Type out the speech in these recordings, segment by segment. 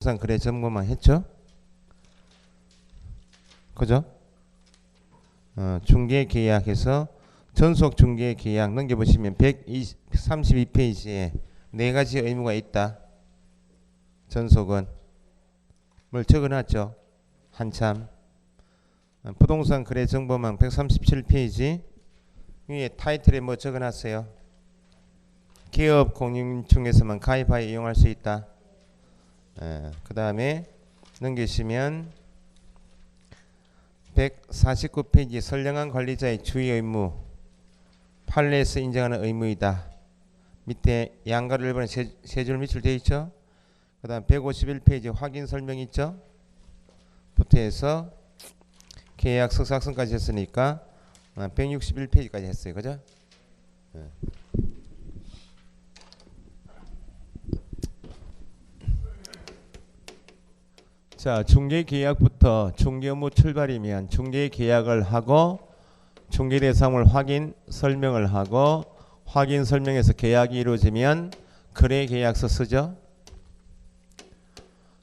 부동산 거래 점검만 했죠. 그죠? 중개계약에서 전속 중개계약 넘겨보시면 132페이지에 네 가지 의무가 있다. 전속은 뭘 적어놨죠. 한참. 부동산 거래 정보망 137페이지 위에 타이틀에 뭐 적어놨어요. 기업 공인중개사만 가입하여 이용할 수 있다. 그 다음에 넘기시면 149페이지 선량한 관리자의 주의 의무 판례에서 인정하는 의무이다. 밑에 양가로 1번에 세 줄 밑줄 되어 있죠. 그 다음 151페이지 확인 설명 있죠. 부터 해서 계약서 작성까지 했으니까 161페이지까지 했어요. 그죠? 자, 중개계약부터 중개업무 출발이면 중개계약을 하고 중개대상물 확인 설명을 하고 확인 설명에서 계약이 이루어지면 거래계약서 쓰죠.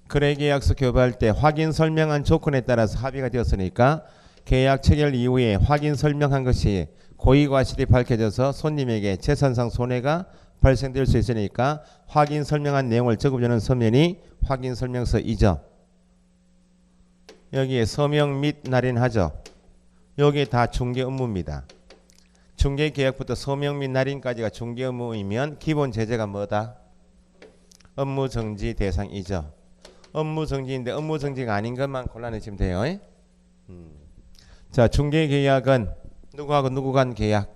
거래계약서 교부할 때 확인 설명한 조건에 따라서 합의가 되었으니까 계약 체결 이후에 확인 설명한 것이 고의과실이 밝혀져서 손님에게 재산상 손해가 발생될 수 있으니까 확인 설명한 내용을 적어주는 서면이 확인 설명서이죠. 여기에 서명 및 날인하죠. 여기 다 중개 업무입니다. 중개 계약부터 서명 및 날인까지가 중개 업무이면 기본 제재가 뭐다? 업무 정지 대상이죠. 업무 정지인데 업무 정지가 아닌 것만 골라내시면 돼요. 자, 중개 계약은 누구하고 누구 간 계약?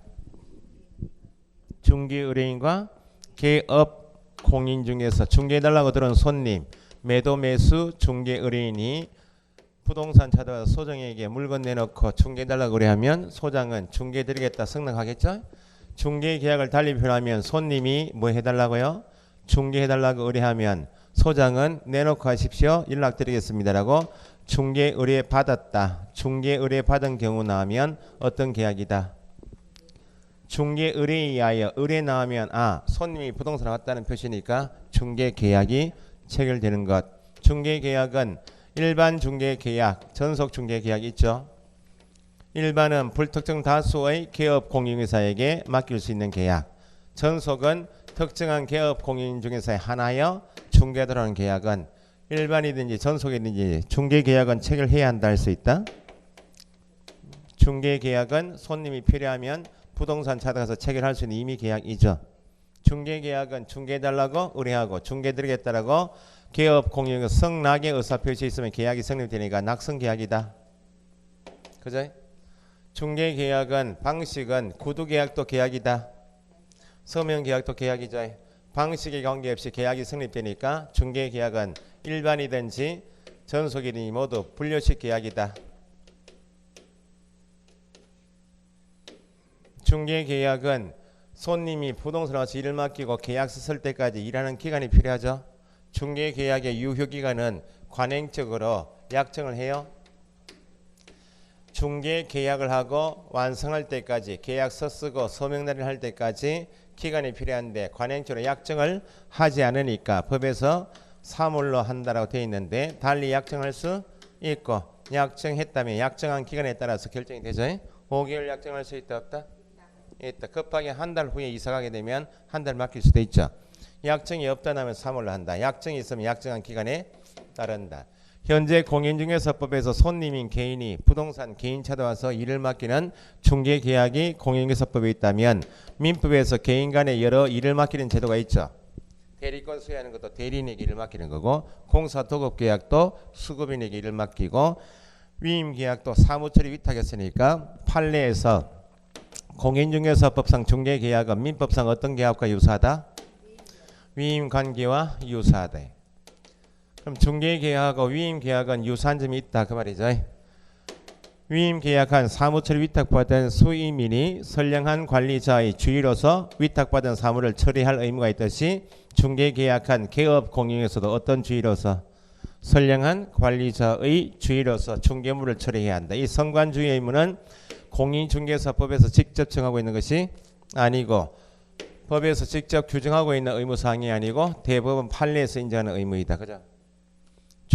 중개 의뢰인과 개업 공인 중에서 중개해달라고 들은 손님, 매도 매수 중개 의뢰인이 부동산 찾아와서 소장에게 물건 내놓고 중개해달라고 의뢰하면 소장은 중개해드리겠다 승낙하겠죠. 중개계약을 달리 표현하면 손님이 뭐 해달라고요? 중개해달라고 의뢰하면 소장은 내놓고 하십시오. 연락드리겠습니다라고 중개 의뢰 받았다. 중개 의뢰 받은 경우 나오면 어떤 계약이다? 중개 의뢰에 의하여 의뢰 나오면 손님이 부동산을 왔다는 표시니까 중개 계약이 체결되는 것. 중개 계약은 일반 중개 계약, 전속 중개 계약이 있죠. 일반은 불특정 다수의 개업 공인중개사에게 맡길 수 있는 계약. 전속은 특정한 개업 공인중개사에 한하여 중개하도록 하는 계약은 일반이든지 전속이든지 중개 계약은 체결해야 한다 할 수 있다. 중개 계약은 손님이 필요하면 부동산 찾아가서 체결할 수 있는 임의 계약이죠. 중개 계약은 중개해달라고 의뢰하고 중개해드리겠다라고 개업 공인중개사 성낙의 의사표시 있으면 계약이 성립되니까 낙성 계약이다. 그죠? 중개 계약은 방식은 구두 계약도 계약이다. 서명 계약도 계약이죠. 방식에 관계없이 계약이 성립되니까 중개 계약은 일반이든지 전속이든지 모두 분류식 계약이다. 중개 계약은 손님이 부동산에 와서 일을 맡기고 계약서 쓸 때까지 일하는 기간이 필요하죠. 중개 계약의 유효 기간은 관행적으로 약정을 해요. 중개 계약을 하고 완성할 때까지 계약서 쓰고 서명 날인할 때까지 기간이 필요한데 관행적으로 약정을 하지 않으니까 법에서 사물로 한다라고 되어 있는데 달리 약정할 수 있고 약정했다면 약정한 기간에 따라서 결정이 되죠. 5개월 약정할 수 있다 없다? 있다. 급하게 한 달 후에 이사가게 되면 한 달 맡길 수도 있죠. 약정이 없다 하면 사물로 한다. 약정이 있으면 약정한 기간에 따른다. 현재 공인중개사법에서 손님인 개인이 부동산 개인 찾아와서 일을 맡기는 중개계약이 공인중개사법에 있다면 민법에서 개인 간에 여러 일을 맡기는 제도가 있죠. 대리권 수여하는 것도 대리인에게 일을 맡기는 거고 공사도급계약도 수급인에게 일을 맡기고 위임계약도 사무처리 위탁했으니까 판례에서 공인중개사법상 중개계약은 민법상 어떤 계약과 유사하다? 위임관계와 유사하다. 그럼 중개계약하고 위임계약은 유사한 점이 있다 그 말이죠. 위임계약한 사무처리 위탁받은 수임인이 선량한 관리자의 주의로서 위탁받은 사무를 처리할 의무가 있듯이 중개계약한 개업 공인에서도 어떤 주의로서 선량한 관리자의 주의로서 중개물을 처리해야 한다. 이 선관주의 의무는 공인중개사법에서 직접 정하고 있는 것이 아니고 법에서 직접 규정하고 있는 의무사항이 아니고 대법원 판례에서 인정하는 의무이다. 그죠?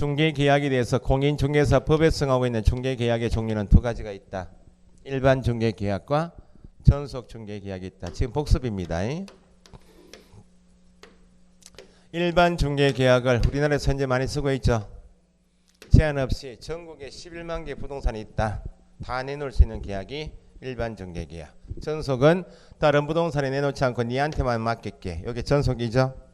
중개계약에 대해서 공인중개사 법에 정하고 있는 중개계약의 종류는 두 가지가 있다. 일반 중개계약과 전속 중개계약이 있다. 지금 복습입니다. 일반 중개계약을 우리나라에서 현재 많이 쓰고 있죠. 제한 없이 전국에 11만 개 부동산이 있다. 다 내놓을 수 있는 계약이 일반 중개계약. 전속은 다른 부동산에 내놓지 않고 니한테만 맡길게. 이게 전속이죠.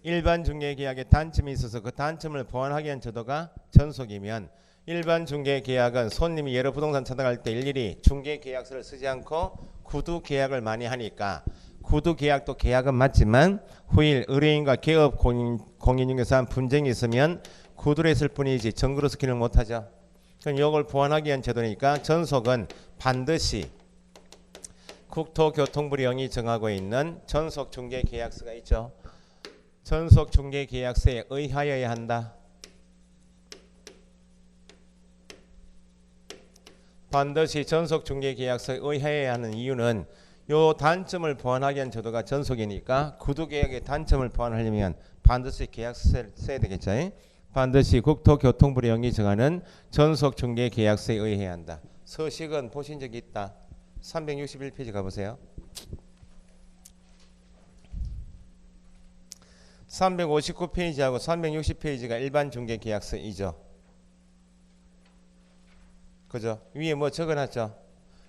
일반 중개계약에 단점이 있어서 그 단점을 보완하기 위한 제도가 전속이면, 일반 중개계약은 손님이 여러 부동산 찾아갈 때 일일이 중개계약서를 쓰지 않고 구두계약을 많이 하니까, 구두계약도 계약은 맞지만 후일 의뢰인과 개업 공인중개사 분쟁이 있으면 구두를 했을 뿐이지 정구로 스키는 못하죠. 그럼 이걸 보완하기 위한 제도니까 전속은 반드시 국토교통부 령이 정하고 있는 전속 중개계약서가 있죠. 전속 중개계약서에 의하여야 한다. 반드시 전속 중개계약서에 의하여야 하는 이유는 요 단점을 보완하기 위한 제도가 전속이니까 구두계약의 단점을 보완하려면 반드시 계약서를 써야 되겠죠. 반드시 국토교통부 령이 정하는 전속 중개계약서에 의해야 한다. 서식은 보신 적이 있다. 361페이지 가보세요. 359페이지하고 360페이지가 일반 중개계약서이죠. 그죠? 위에 뭐 적어놨죠?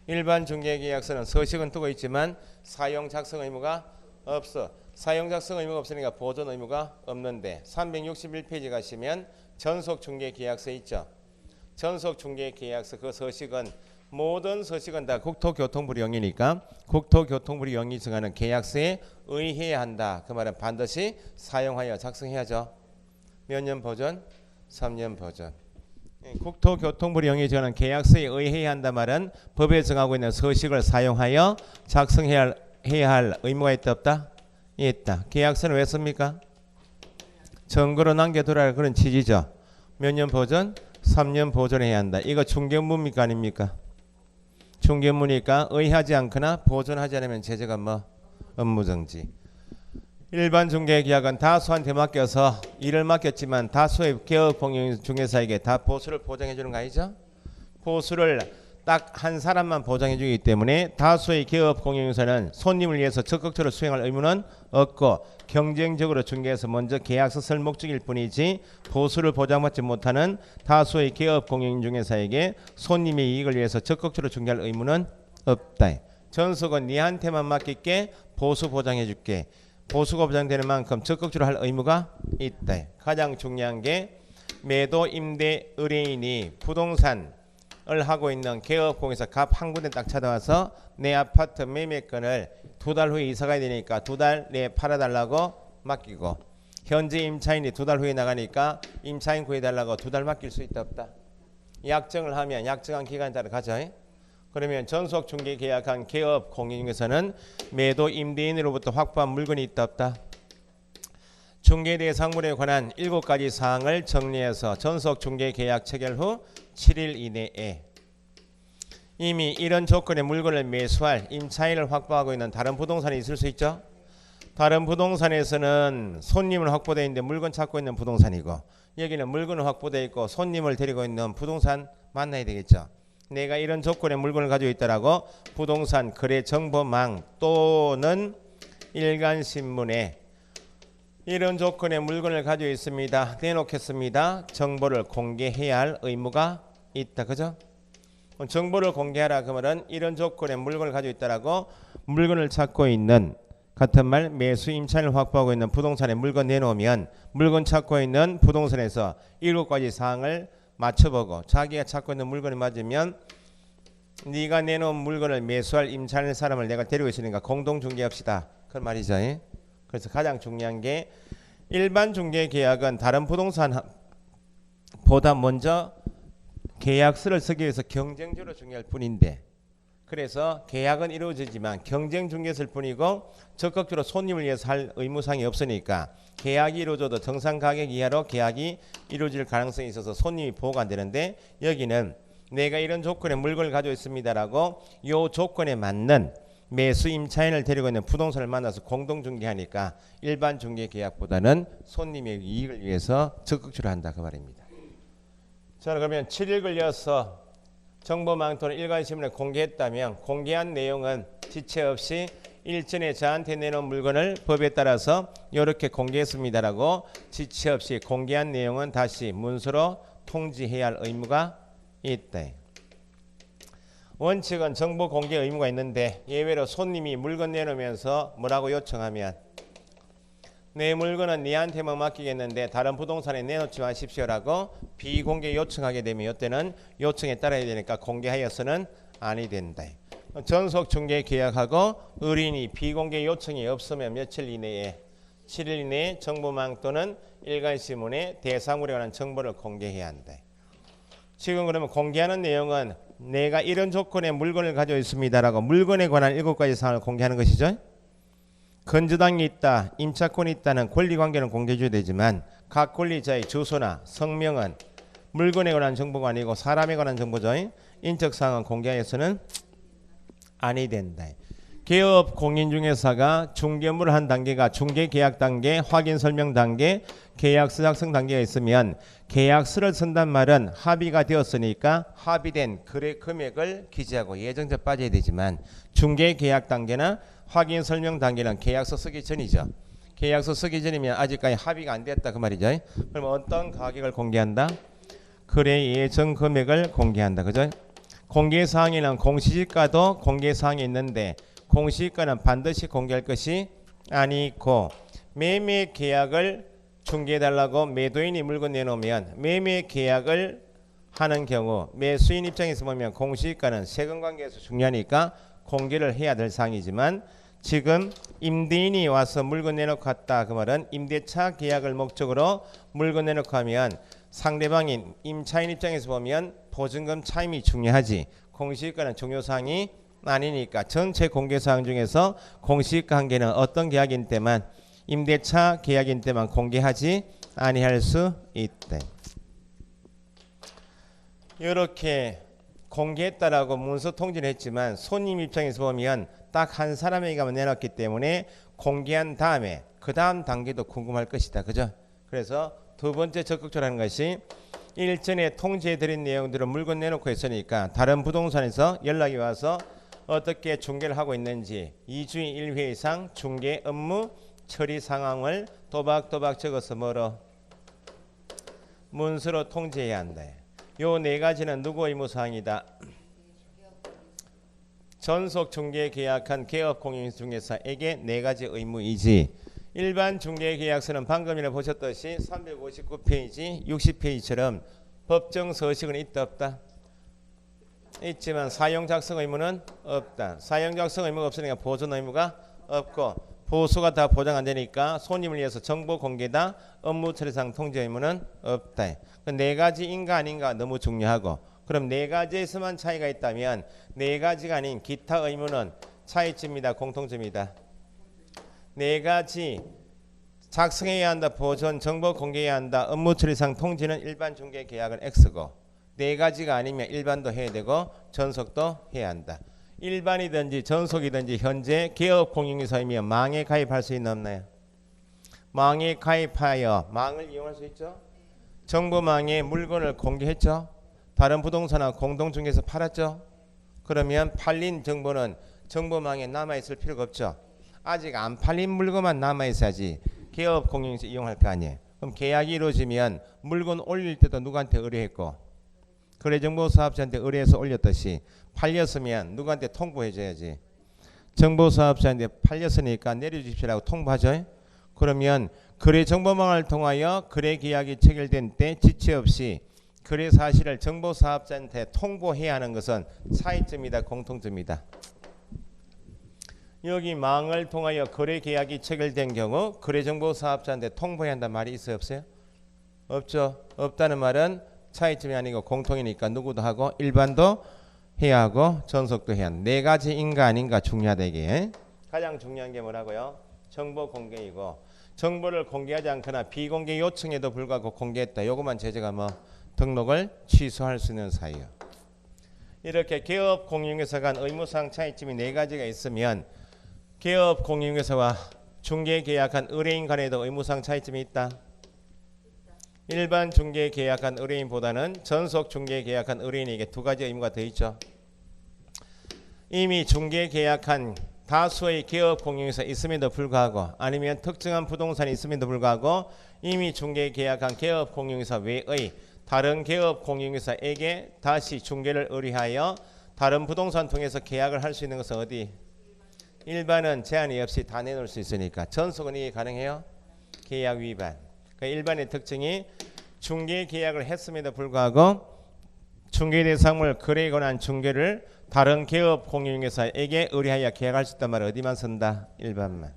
일반 중개계약서는 서식은 뜨고 있지만 사용 작성 의무가 없어. 사용 작성 의무가 없으니까 보존 의무가 없는데, 361페이지 가시면 전속 중개계약서 있죠. 전속 중개계약서 그 서식은, 모든 서식은 다 국토교통부 령이니까 국토교통부 령이 정하는 계약서에 의해야 한다. 그 말은 반드시 사용하여 작성해야죠. 몇 년 보존? 3년 보존. 국토교통부 령이 정하는 계약서에 의해야 한다 말은 법에 정하고 있는 서식을 사용하여 작성해야 할 의무가 있다 없다? 있다. 계약서는 왜 씁니까? 증거로 남겨두라 그런 취지죠. 몇 년 보존? 3년 보존해야 한다. 이거 중개문입니까 아닙니까? 중개문이니까 의하지 않거나 보존하지 않으면 제재가 뭐? 업무정지. 일반 중개계약은 다수한테 맡겨서 일을 맡겼지만 다수의 개업공인중개사에게 다 보수를 보장해 주는 거 아니죠? 보수를 딱 한 사람만 보장해 주기 때문에 다수의 개업공인중개사는 손님을 위해서 적극적으로 수행할 의무는 없고, 경쟁적으로 중개해서 먼저 계약서 쓸 목적일 뿐이지 보수를 보장받지 못하는 다수의 개업공인중개사에게 손님의 이익을 위해서 적극적으로 중개할 의무는 없다. 전속은 니한테만 맡길게, 보수 보장해 줄게. 보수가 보장되는 만큼 적극적으로 할 의무가 있다. 가장 중요한 게 매도 임대 의뢰인이 부동산을 하고 있는 개업공에서 갑 한 군데 딱 찾아와서 내 아파트 매매권을 2달 후에 이사 가야 되니까 2달 내에 팔아달라고 맡기고, 현재 임차인이 2달 후에 나가니까 임차인 구해달라고 2달 맡길 수 있다 없다? 약정을 하면 약정한 기간 따라 가죠. 그러면 전속 중개 계약한 개업 공인중개사는 매도 임대인으로부터 확보한 물건이 있다 없다? 중개 대상물에 관한 7가지 사항을 정리해서 전속 중개 계약 체결 후 7일 이내에 이미 이런 조건의 물건을 매수할 임차인을 확보하고 있는 다른 부동산이 있을 수 있죠. 다른 부동산에서는 손님을 확보되어 있는데 물건 찾고 있는 부동산이고, 여기는 물건을 확보되어 있고 손님을 데리고 있는 부동산 만나야 되겠죠. 내가 이런 조건의 물건을 가지고 있다라고 부동산 거래 정보망 또는 일간신문에 이런 조건의 물건을 가지고 있습니다, 내놓겠습니다, 정보를 공개해야 할 의무가 있다. 그죠? 정보를 공개하라 그 말은 이런 조건의 물건을 가지고 있다라고 물건을 찾고 있는, 같은 말 매수 임차인을 확보하고 있는 부동산에 물건 내놓으면 물건 찾고 있는 부동산에서 7가지 사항을 맞춰보고 자기가 찾고 있는 물건이 맞으면 네가 내놓은 물건을 매수할 임차인 사람을 내가 데리고 있으니까 공동중개합시다. 그 말이죠. 그래서 가장 중요한 게 일반 중개계약은 다른 부동산보다 먼저 계약서를 쓰기 위해서 경쟁적으로 중요할 뿐인데, 그래서 계약은 이루어지지만 경쟁 중개였을 뿐이고 적극적으로 손님을 위해서 할 의무사항이 없으니까 계약이 이루어져도 정상 가격 이하로 계약이 이루어질 가능성이 있어서 손님이 보호가 안 되는데, 여기는 내가 이런 조건의 물건을 가지고 있습니다라고 요 조건에 맞는 매수 임차인을 데리고 있는 부동산을 만나서 공동 중개하니까 일반 중개 계약보다는 손님의 이익을 위해서 적극적으로 한다 그 말입니다. 자, 그러면 7일 걸려서 정보망토는 일간신문에 공개했다면 공개한 내용은 지체 없이 일전에 저한테 내놓은 물건을 법에 따라서 이렇게 공개했습니다라고 지체 없이 공개한 내용은 다시 문서로 통지해야 할 의무가 있다. 원칙은 정보 공개 의무가 있는데 예외로 손님이 물건 내놓으면서 뭐라고 요청하면 내 물건은 니한테만 맡기겠는데 다른 부동산에 내놓지 마십시오라고 비공개 요청하게 되면 이때는 요청에 따라야 되니까 공개하여서는 아니 된다. 전속 중개 계약하고 의뢰인이 비공개 요청이 없으면 며칠 이내에 7일 이내에 정보망 또는 일간신문에 대상물에 관한 정보를 공개해야 한다. 지금 그러면 공개하는 내용은 내가 이런 조건의 물건을 가지고 있습니다라고 물건에 관한 7가지 사항을 공개하는 것이죠. 건조당이 있다, 임차권이 있다는 권리관계는 공개해줘야 되지만 각 권리자의 주소나 성명은 물건에 관한 정보가 아니고 사람에 관한 정보죠. 인적사항은 공개하여서는 아니 된다. 개업 공인중개사가 중개업무를 한 단계가 중개계약 단계, 확인설명 단계, 계약서 작성 단계가 있으면 계약서를 쓴단 말은 합의가 되었으니까 합의된 거래 금액을 기재하고 예정자 빠져야 되지만 중개계약 단계나 확인설명 단계는 계약서 쓰기 전이죠. 계약서 쓰기 전이면 아직까지 합의가 안 됐다 그 말이죠. 그럼 어떤 가격을 공개한다? 거래 예정 금액을 공개한다. 그죠? 공개사항에는 공시지가도 공개사항이 있는데 공시지가는 반드시 공개할 것이 아니고 매매 계약을 중개해달라고 매도인이 물건 내놓으면 매매 계약을 하는 경우 매수인 입장에서 보면 공시지가는 세금관계에서 중요하니까 공개를 해야 될 사항이지만 지금 임대인이 와서 물건 내놓고 갔다 그 말은 임대차 계약을 목적으로 물건 내놓고 하면 상대방인 임차인 입장에서 보면 보증금 차임이 중요하지 공시지가는 중요사항이 아니니까 전체 공개사항 중에서 공시지가 한계는 어떤 계약인 때만 임대차 계약인 때만 공개하지 아니할 수 있대. 이렇게 공개했다라고 문서 통지를 했지만 손님 입장에서 보면 딱 한 사람에게만 내놨기 때문에 공개한 다음에 그 다음 단계도 궁금할 것이다. 그죠? 그래서 두 번째 적극적으로 하는 것이 일전에 통지해드린 내용들을 물건 내놓고 했으니까 다른 부동산에서 연락이 와서 어떻게 중개를 하고 있는지 2주에 1회 이상 중개 업무 처리 상황을 또박또박 적어서 뭐로 문서로 통지해야 한다. 요 네 가지는 누구 의무사항이다? 전속 중개 계약한 개업 공인중개사에게 네 가지 의무이지 일반 중개 계약서는 방금 전에 보셨듯이 359페이지, 60페이지처럼 법정 서식은 있다 없다? 있지만 사용 작성 의무는 없다. 사용 작성 의무가 없으니까 보존 의무가 없고 보수가 다 보장 안 되니까 손님을 위해서 정보 공개다 업무 처리상 통지 의무는 없다. 그 네 가지인가 아닌가 너무 중요하고 그럼 네 가지에서만 차이가 있다면 네 가지가 아닌 기타 의무는 차이점이다 공통점이다. 네 가지 작성해야 한다 보존 정보 공개해야 한다 업무 처리상 통지는 일반 중개 계약은 X고 네 가지가 아니면 일반도 해야 되고 전속도 해야 한다. 일반이든지 전속이든지 현재 개업 공인중개사이면 망에 가입할 수 있나 없나요? 망에 가입하여 망을 이용할 수 있죠. 정보망에 물건을 공개했죠. 다른 부동산하고 공동중개에서 팔았죠. 그러면 팔린 정보는 정보망에 남아있을 필요가 없죠. 아직 안 팔린 물건만 남아있어야지 개업 공인중개사 이용할 거 아니에요. 그럼 계약이 이루어지면 물건 올릴 때도 누구한테 의뢰했고 거래정보사업자한테 의뢰해서 올렸듯이 팔렸으면 누구한테 통보해줘야지. 정보사업자한테 팔렸으니까 내려주십시오라고 통보하죠. 그러면 거래정보망을 통하여 거래계약이 체결된 때 지체 없이 거래 사실을 정보사업자한테 통보해야 하는 것은 차이점이다 공통점이다. 여기 망을 통하여 거래계약이 체결된 경우 거래정보사업자한테 통보해야 한다는 말이 있어요 없어요? 없죠. 없다는 말은 차이점이 아니고 공통이니까 누구도 하고 일반도 해야 하고 전속도 해야 한다. 네 가지인가 아닌가 중요하다 이게. 가장 중요한 게 뭐라고요? 정보 공개이고 정보를 공개하지 않거나 비공개 요청에도 불구하고 공개했다. 요것만 제재가 뭐 등록을 취소할 수 있는 사유요. 이렇게 개업 공인중개사 간 의무사항 차이점이 네 가지가 있으면 개업 공인중개사와 중개계약한 의뢰인 간에도 의무사항 차이점이 있다. 일반 중개계약한 의뢰인보다는 전속 중개계약한 의뢰인에게 두 가지 의무가 더 있죠. 이미 중개계약한 다수의 개업 공인중개사 있음에도 불구하고 아니면 특정한 부동산이 있음에도 불구하고 이미 중개계약한 개업 공인중개사 외의 다른 개업 공인중개사에게 다시 중개를 의뢰하여 다른 부동산 통해서 계약을 할 수 있는 것은 어디? 일반은 제한이 없이 다 내놓을 수 있으니까. 전속은 이게 가능해요? 계약 위반. 그 일반의 특징이 중개 계약을 했음에도 불구하고 중개 대상물 거래에 관한 중개를 다른 개업 공인중개사에게 의뢰하여 계약할 수 있단 말을 어디만 쓴다? 일반만.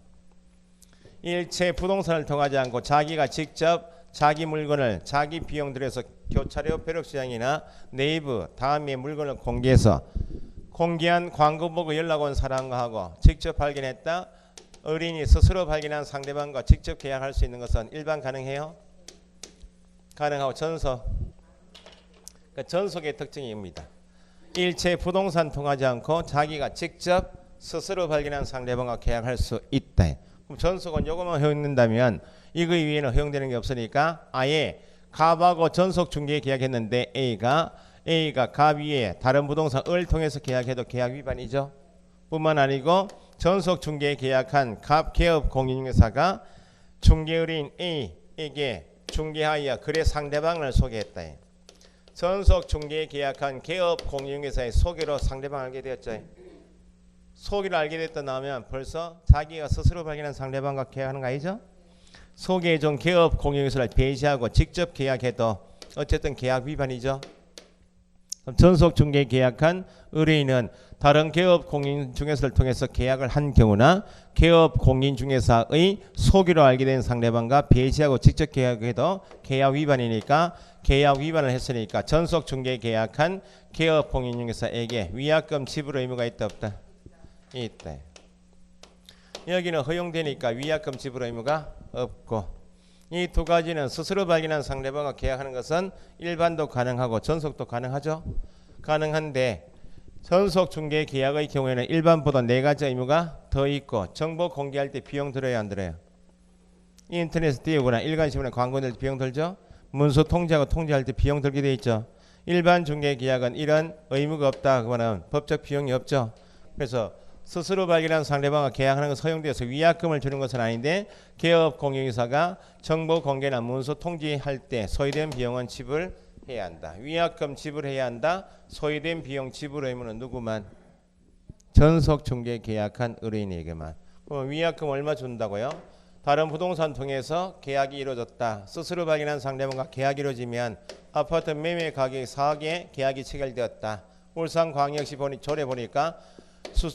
일체 부동산을 통하지 않고 자기가 직접 자기 물건을 자기 비용 들여서 교차로 벼룩시장이나 네이버 다음에 물건을 공개해서 공개한 광고 보고 연락 온 사람과 하고 직접 발견했다. 의뢰인이 스스로 발견한 상대방과 직접 계약할 수 있는 것은 일반 가능해요? 가능하고 전속. 그러니까 전속의 특징입니다. 일체 부동산 통하지 않고 자기가 직접 스스로 발견한 상대방과 계약할 수 있다. 그럼 전속은 요것만 허용된다면 이거 이외에는 허용되는 게 없으니까 아예 갑하고 전속 중개 계약했는데 A가 갑 위에 다른 부동산을 통해서 계약해도 계약 위반이죠. 뿐만 아니고 전속 중개 계약한 갑 개업 공인중개사가 중개 의뢰인 A에게 중개하여 거래 상대방을 소개했다. 전속 중개 계약한 개업 공인중개사의 소개로 상대방을 알게 되었죠. 소개를 알게 됐다 나오면 벌써 자기가 스스로 발견한 상대방과 계약하는 거 아니죠? 소개해준 개업 공인중개사를 배제하고 직접 계약해도 어쨌든 계약 위반이죠. 전속 중개 계약한 의뢰인은 다른 개업 공인중개사를 통해서 계약을 한 경우나 개업 공인중개사의 소개로 알게 된 상대방과 배제하고 직접 계약해도 계약 위반이니까 계약 위반을 했으니까 전속 중개 계약한 개업 공인중개사에게 위약금 지불 의무가 있다 없다? 있다. 여기는 허용되니까 위약금 지불 의무가 없고 이 두 가지는 스스로 발견한 상대방과 계약하는 것은 일반도 가능하고 전속도 가능하죠. 가능한데 전속 중개 계약의 경우에는 일반보다 네 가지 의무가 더 있고 정보 공개할 때 비용 들어야 안 들어요? 인터넷에 띄우거나 일간신문에 광고 낼 때 비용 들죠. 문서 통지하고 통지할 때 비용 들게 돼 있죠. 일반 중개 계약은 이런 의무가 없다. 그거는 법적 비용이 없죠. 그래서 스스로 발견한 상대방과 계약하는 것은 허용되어서 위약금을 주는 것은 아닌데 개업 공인중개사가 정보 공개나 문서 통지할 때 소요된 비용은 지불해야 한다. 위약금 지불해야 한다. 소요된 비용 지불 의무는 누구만? 전속 중개 계약한 의뢰인에게만. 그럼 위약금 얼마 준다고요? 다른 부동산 통해서 계약이 이루어졌다. 스스로 발견한 상대방과 계약이 이루어지면 아파트 매매 가격이 4억에 계약이 체결되었다. 울산광역시 조례 보니까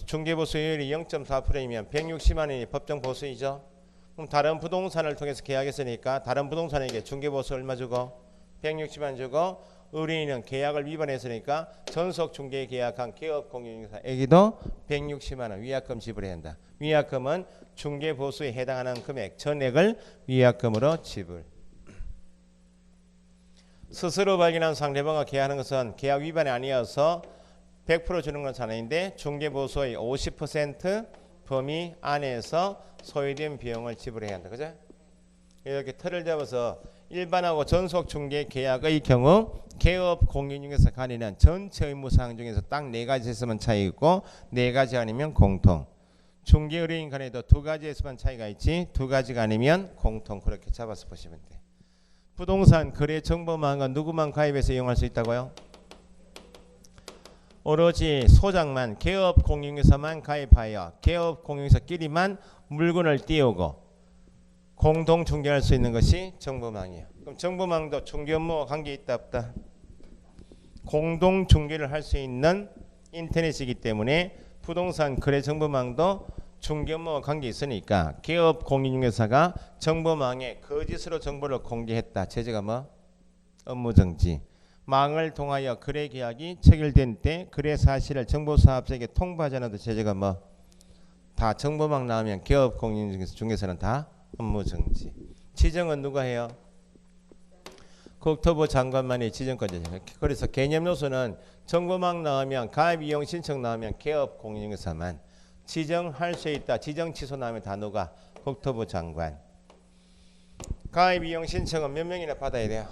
중개보수율이 0.4%이면 160만 원이 법정 보수이죠. 그럼 다른 부동산을 통해서 계약했으니까 다른 부동산에게 중개보수 얼마 주고 160만 주고 의뢰인은 계약을 위반했으니까 전속 중개 계약한 개업 공인중개사에게도 160만 원 위약금 지불해야 한다. 위약금은 중개보수에 해당하는 금액 전액을 위약금으로 지불. 스스로 발견한 상대방과 계약하는 것은 계약 위반이 아니어서 100% 주는 건 아닌데 중개보수의 50% 범위 안에서 소요된 비용을 지불해야 한다. 그죠? 이렇게 틀을 잡아서 일반하고 전속 중개 계약의 경우 개업 공인중개사 간에는 전체 의무사항 중에서 딱 네 가지 있으면 차이 있고 네 가지 아니면 공통. 중개 의뢰인 간에도 두 가지에서만 차이가 있지 두 가지가 아니면 공통. 그렇게 잡아서 보시면 돼. 부동산 거래 정보망은 누구만 가입해서 이용할 수 있다고요? 오로지 소장만 개업 공인중개사만 가입하여 개업 공인중개사끼리만 물건을 띄우고 공동 중개할 수 있는 것이 정보망이에요. 그럼 정보망도 중개 업무와 관계 있다 없다? 공동 중개를 할 수 있는 인터넷이기 때문에 부동산 거래 정보망도 중개 업무와 관계 있으니까 개업 공인중개사가 정보망에 거짓으로 정보를 공개했다. 제재가 뭐? 업무정지. 망을 통하여 거래 계약이 체결된 때 거래 사실을 정보사업자에게 통보하지 않아도 제재가 뭐? 다 정보망 나오면 개업 공인중개사는 다 업무정지. 지정은 누가 해요? 국토부 장관만이 지정권자죠. 그래서 개념 요소는 정보망 나오면 가입 이용 신청 나오면 개업 공인중개사만 지정할 수 있다. 지정 취소 나오면 다 누가? 국토부 장관. 가입 이용 신청은 몇 명이나 받아야 돼요?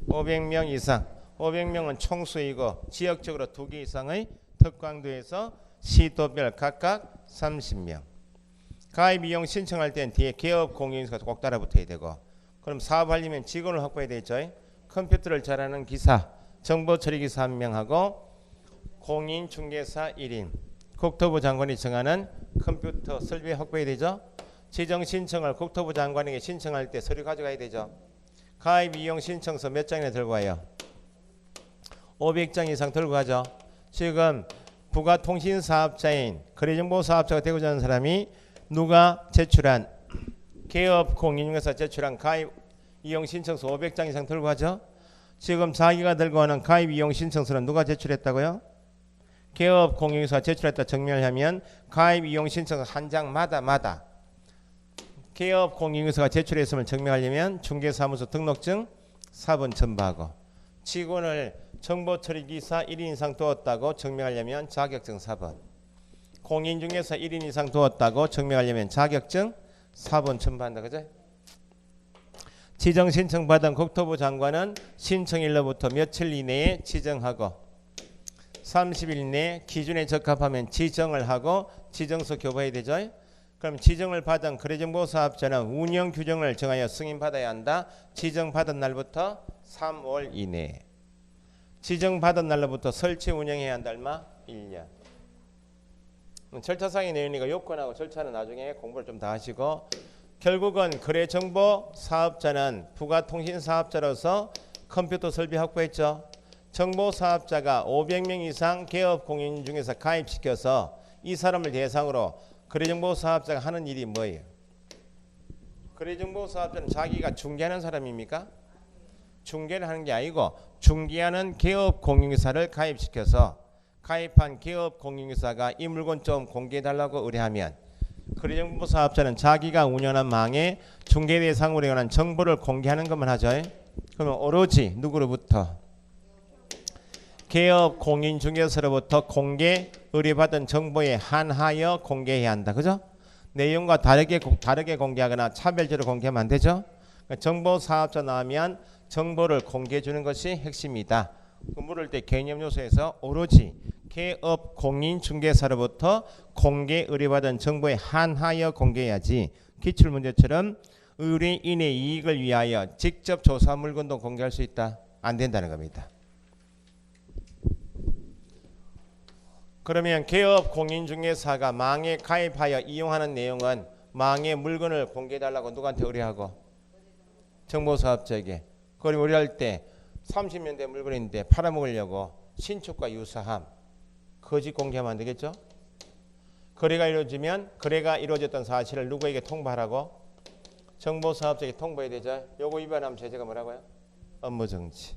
500명 이상. 500명은 총수이고 지역적으로 2개 이상의 특광도에서 시도별 각각 30명. 가입 이용 신청할 때는 뒤에 개업 공인중개사가 꼭 따라붙어야 되고, 그럼 사업하려면 직원을 확보해야 되죠. 컴퓨터를 잘하는 기사, 정보 처리 기사 1명하고 공인중개사 1인. 국토부 장관이 정하는 컴퓨터 설비 확보해야 되죠. 지정 신청을 국토부 장관에게 신청할 때 서류 가져가야 되죠. 가입 이용 신청서 몇 장이나 들고 와요? 500장 이상 들고 가죠. 지금 부가통신사업자인 거래정보사업자가 되고자 하는 사람이 누가 제출한 개업 공인중개사 제출한 가입 이용 신청서 500장 이상 들고 가죠. 지금 자기가 들고 오는 가입 이용 신청서는 누가 제출했다고요? 개업 공인중개사가 제출했다 증명을 하면 가입 이용 신청서 한 장마다 개업 공인중개사가 제출했음을 증명하려면 중개사무소 등록증 4번 첨부하고, 직원을 정보처리기사 1인 이상 두었다고 증명하려면 자격증 4번, 공인중개사 1인 이상 두었다고 증명하려면 자격증 4번 첨부한다. 그죠? 지정 신청 받은 국토부 장관은 신청일로부터 며칠 이내에 지정하고 30일 내에 기준에 적합하면 지정을 하고 지정서 교부해야 되죠. 그럼 지정을 받은 거래정보사업자는 운영 규정을 정하여 승인받아야 한다. 지정받은 날부터 3월 이내에. 지정받은 날로부터 설치 운영해야 한다. 얼마? 1년. 절차상의 내용이니까 요건하고 절차는 나중에 공부를 좀 더 하시고, 결국은 거래정보사업자는 부가통신사업자로서 컴퓨터 설비 확보했죠. 정보사업자가 500명 이상 개업공인중개사 가입시켜서 이 사람을 대상으로 거래정보사업자가 하는 일이 뭐예요? 거래정보사업자는 자기가 중개하는 사람입니까? 중개를 하는 게 아니고 중개하는 개업공인중개사를 가입시켜서 가입한 개업공인중개사가 이 물건 좀 공개해달라고 의뢰하면 거래정보사업자는 자기가 운영하는 망에 중개 대상으로 관한 정보를 공개하는 것만 하죠. 그러면 오로지 누구로부터? 개업공인중개사로부터 공개 의뢰받은 정보에 한하여 공개해야 한다. 그죠? 내용과 다르게 공개하거나 차별적으로 공개하면 안 되죠. 그러니까 정보사업자 나오면 정보를 공개해 주는 것이 핵심이다. 물을 때 개념 요소에서 오로지 개업 공인중개사로부터 공개 의뢰받은 정보에 한하여 공개해야지, 기출문제처럼 의뢰인의 이익을 위하여 직접 조사 물건도 공개할 수 있다. 안 된다는 겁니다. 그러면 개업 공인중개사가 망에 가입하여 이용하는 내용은 망의 물건을 공개해달라고 누구한테 의뢰하고? 정보사업자에게. 그걸 의뢰할 때 30년 된 물건인데 팔아먹으려고 신축과 유사함 거짓 공개하면 안 되겠죠? 거래가 이루어지면 거래가 이루어졌던 사실을 누구에게 통보하라고? 정보사업자에게 통보해야 되죠. 요거 위반하면 제재가 뭐라고요? 업무정지.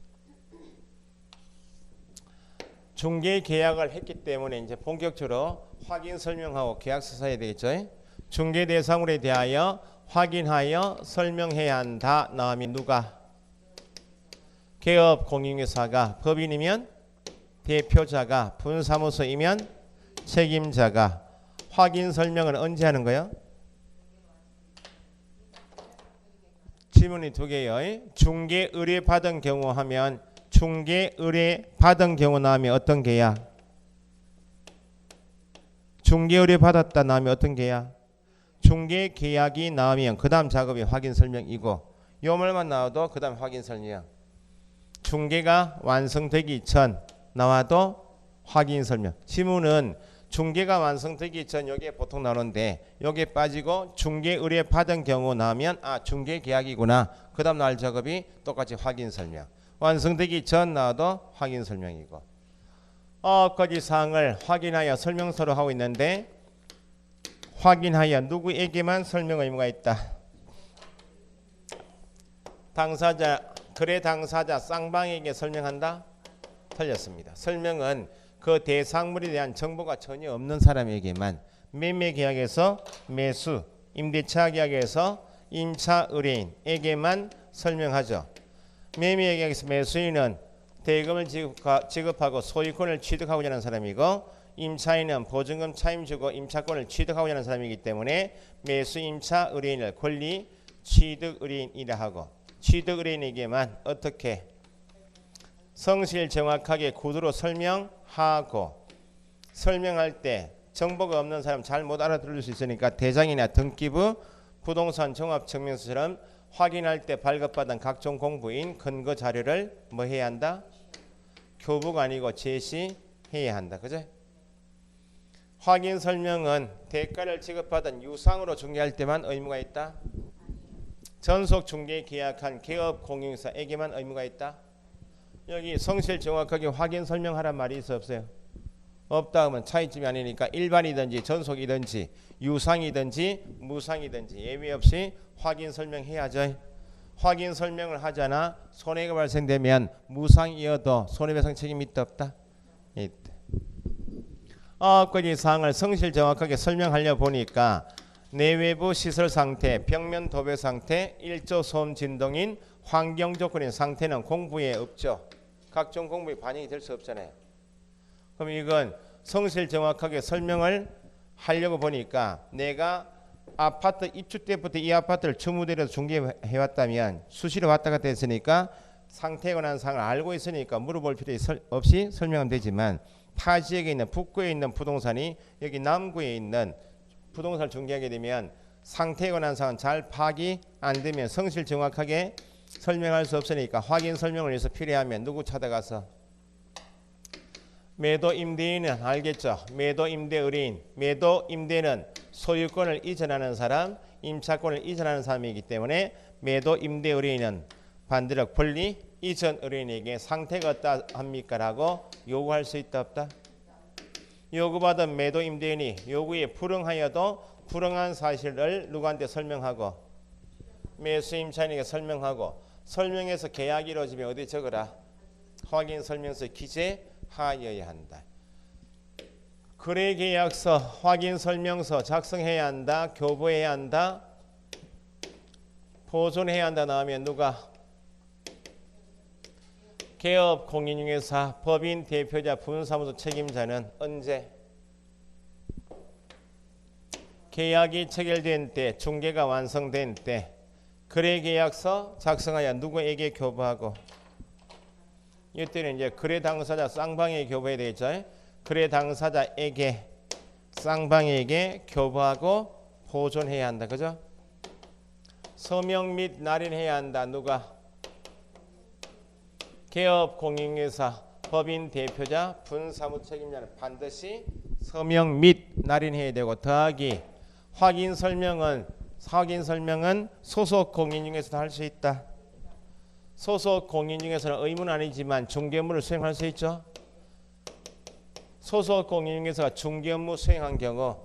중개 계약을 했기 때문에 이제 본격적으로 확인 설명하고 계약서 써야 되겠죠. 중개 대상물에 대하여 확인하여 설명해야 한다 나오면 누가? 개업 공인중개사가, 법인이면 대표자가, 분사무소이면 책임자가. 확인 설명은 언제 하는 거예요? 질문이 두 개예요. 중개 의뢰 받은 경우 하면 중개 의뢰 받은 경우 나오면 어떤 계약? 중개 의뢰 받았다 나오면 어떤 계약? 중개 계약이 나오면 그 다음 작업이 확인 설명이고, 요 말만 나와도 그 다음 확인 설명. 중개가 완성되기 전 나와도 확인 설명. 지문은 중개가 완성되기 전 여기에 보통 나오는데 여기에 빠지고 중개 의뢰 받은 경우 나오면 아 중개 계약이구나. 그 다음 나올 작업이 똑같이 확인 설명. 완성되기 전 나와도 확인 설명이고, 거지 사항을 확인하여 설명서로 하고 있는데 확인하여 누구에게만 설명 의무가 있다? 당사자, 거래 당사자 쌍방에게 설명한다? 틀렸습니다. 설명은 그 대상물에 대한 정보가 전혀 없는 사람에게만, 매매 계약에서 매수, 임대차 계약에서 임차 의뢰인에게만 설명하죠. 매매에 계약에서 매수인은 대금을 지급하고 소유권을 취득하고자 하는 사람이고 임차인은 보증금 차임 주고 임차권을 취득하고자 하는 사람이기 때문에 매수 임차 의뢰인을 권리 취득 의뢰인이라 하고 취득 의뢰인에게만 어떻게 성실 정확하게 구두로 설명하고 설명할 때 정보가 없는 사람 잘 못 알아들을 수 있으니까 대장이나 등기부 부동산 종합증명서처럼 확인할 때 발급받은 각종 공부인 근거 자료를 뭐 해야 한다? 교부가 아니고 제시해야 한다. 그죠? 확인 설명은 대가를 지급받은 유상으로 중개할 때만 의무가 있다. 전속 중개 계약한 개업 공인사에게만 의무가 있다. 여기 성실 정확하게 확인 설명하란 말이 있어 없어요? 없다 하면 차이점이 아니니까 일반이든지 전속이든지 유상이든지 무상이든지 예외 없이 확인 설명해야죠. 확인 설명을 하잖아. 손해가 발생되면 무상이어도 손해배상 책임이 있다 없다? 있다. 9가지 사항을 성실 정확하게 설명하려 보니까 내외부 시설 상태, 벽면 도배 상태, 일조 소음 진동인 환경 조건인 상태는 공부에 없죠. 각종 공부에 반영이 될 수 없잖아요. 그럼 이건 성실 정확하게 설명을 하려고 보니까 내가 아파트 입주 때부터 이 아파트를 주무대로 중개해왔다면 수시로 왔다 갔다 했으니까 상태에 관한 사항을 알고 있으니까 물어볼 필요 없이 설명하면 되지만 타 지역에 있는 북구에 있는 부동산이 여기 남구에 있는 부동산을 중개하게 되면 상태에 관한 사항은 잘 파악이 안 되면 성실 정확하게 설명할 수 없으니까 확인 설명을 위해서 필요하면 누구 찾아가서 매도 임대인은 알겠죠? 매도 임대 의뢰인. 매도 임대는 소유권을 이전하는 사람, 임차권을 이전하는 사람이기 때문에 매도 임대 의뢰인은 반대로 권리 이전 의뢰인에게 상태가 어떠합니까? 라고 요구할 수 있다 없다? 요구받은 매도 임대인이 요구에 불응하여도 불응한 사실을 누구한테 설명하고 매수 임차인에게 설명하고 설명해서 계약이 이루어지면 어디 적어라? 확인 설명서 기재하여야 한다. 거래계약서, 확인 설명서 작성해야 한다. 교부해야 한다. 보존해야 한다 나오면 누가? 개업 공인중개사 법인 대표자 분사무소 책임자는 언제? 계약이 체결된 때, 중개가 완성된 때 거래계약서 작성하여 누구에게 교부하고 이때는 이제 거래 당사자 쌍방에게 교부해야 되겠죠. 거래 당사자에게 쌍방에게 교부하고 보존해야 한다. 그죠? 서명 및 날인해야 한다. 누가? 개업 공인중개사 법인 대표자 분사무 책임자는 반드시 서명 및 날인해야 되고 더하기 확인 설명은 소속 공인중개사도 할 수 있다. 소속 공인중개사는 의무는 아니지만 중개 업무를 수행할 수 있죠. 소속 공인중개사가 중개 업무 수행한 경우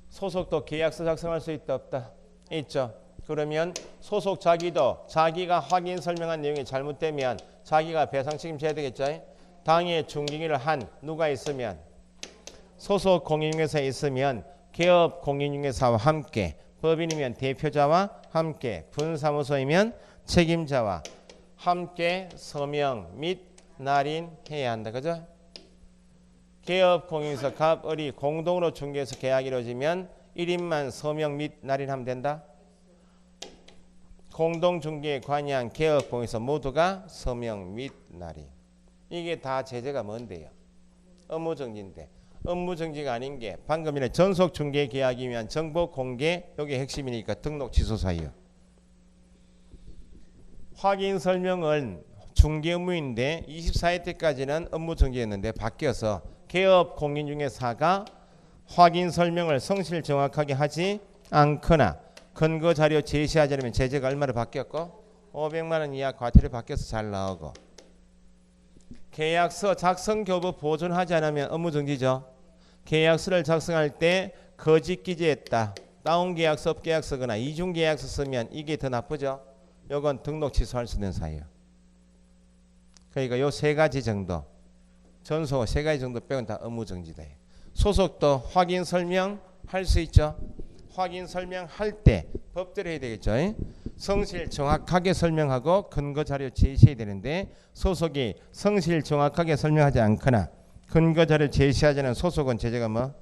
소속도 계약서 작성할 수 있다 없다? 있죠. 그러면 소속 자기도 자기가 확인 설명한 내용이 잘못되면 자기가 배상 책임져야 되겠죠. 당해 중개기를 한 누가 있으면 소속 공인중개사에 있으면 개업 공인중개사와 함께 법인이면 대표자와 함께 분사무소이면 책임자와 함께 서명 및 날인해야 한다. 그죠? 개업 공인중개사 갑을이 공동으로 중개해서 계약이 이루어지면 1인만 서명 및 날인하면 된다. 공동중개에 관여한 개업 공인중개사 모두가 서명 및 날인. 이게 다 제재가 뭔데요? 업무정지인데 업무정지가 아닌 게 방금 전에 전속중개 계약이면 정보 공개 이게 핵심이니까 등록 취소 사유. 확인 설명은 중개 업무인데 24회 때까지는 업무정지였는데 바뀌어서 개업 공인중개사가 확인 설명을 성실 정확하게 하지 않거나 근거 자료 제시하지 않으면 제재가 얼마로 바뀌었고 500만 원 이하 과태료 바뀌어서 잘 나오고 계약서 작성 교부 보존하지 않으면 업무정지죠. 계약서를 작성할 때 거짓 기재했다. 다운 계약서, 업 계약서거나 이중 계약서 쓰면 이게 더 나쁘죠. 요건 등록 취소할 수 있는 사유. 그러니까 요 세 가지 정도 전소 세 가지 정도 빼곤 다 업무정지다. 소속도 확인 설명 할 수 있죠. 확인 설명할 때 법대로 해야 되겠죠. 성실 정확하게 설명하고 근거 자료 제시해야 되는데 소속이 성실 정확하게 설명하지 않거나 근거 자료 제시하지 않은 소속은 제재가 뭐?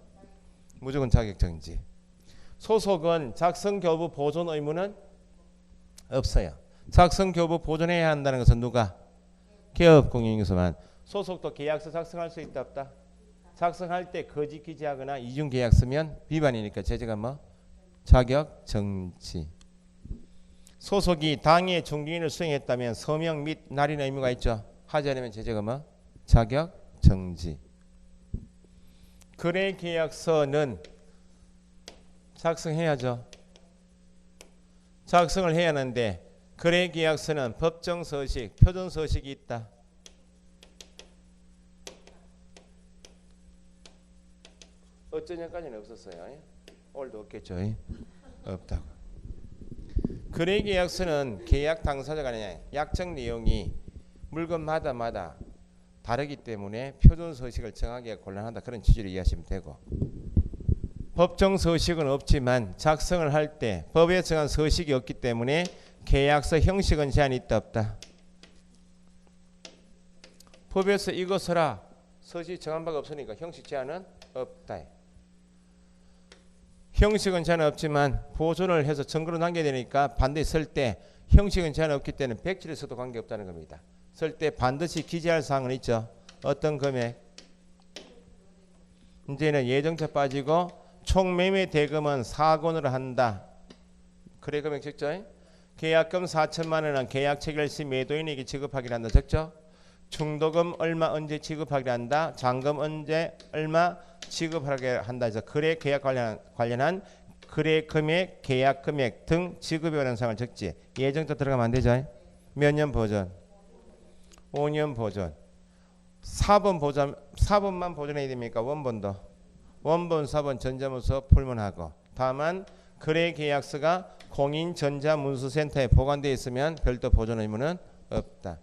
무조건 자격정지. 소속은 작성교부 보존 의무는 없어요. 작성교부 보존해야 한다는 것은 누가? 개업공인인증서만. 소속도 계약서 작성할 수 있다 없다? 작성할 때 거짓 기재하거나 이중계약 쓰면 위반이니까 제재가 뭐? 자격정지. 소속이 당의 중개인을 수행했다면 서명 및 날인 의무가 있죠. 하지 않으면 제재가 뭐? 자격정지. 거래계약서는 작성해야죠. 작성을 해야 하는데 거래계약서는 법정서식, 표준서식이 있다. 어쩐 년까지는 없었어요. 오늘도 없겠죠. 없다고. 거래계약서는 계약 당사자 간의 약정 내용이 물건마다 다르기 때문에 표준서식을 정하기가 곤란하다. 그런 취지로 이해하시면 되고, 법정서식은 없지만 작성을 할 때 법에 정한 서식이 없기 때문에 계약서 형식은 제한이 있다 없다? 법에서 이거 써라 서식 정한 바가 없으니까 형식 제한은 없다. 형식은 제한 없지만 보존을 해서 증거로 남겨야 되니까 반드시 쓸 때 형식은 제한 없기 때문에 백지를 써도 관계없다는 겁니다. 쓸 때 반드시 기재할 사항은 있죠. 어떤 금액? 이제는 예정차 빠지고 총 매매 대금은 4권으로 한다. 그래 금액 적죠? 계약금 4천만 원은 계약 체결 시 매도인에게 지급하기로 한다. 적죠? 중도금 얼마 언제 지급하기로 한다. 잔금 언제 얼마 지급하기로 한다. 그래서 거래 계약 관련한 거래 금액, 계약 금액 등 지급에 관한 사항을 적지. 예정차 들어가면 안 되죠? 몇 년 보존? 5년 보존. 4번만 보존해야 됩니까? 원본도? 원본 4번 전자문서 불문하고. 다만 거래계약서가 공인전자문서센터에 보관되어 있으면 별도 보존 의무는 없다.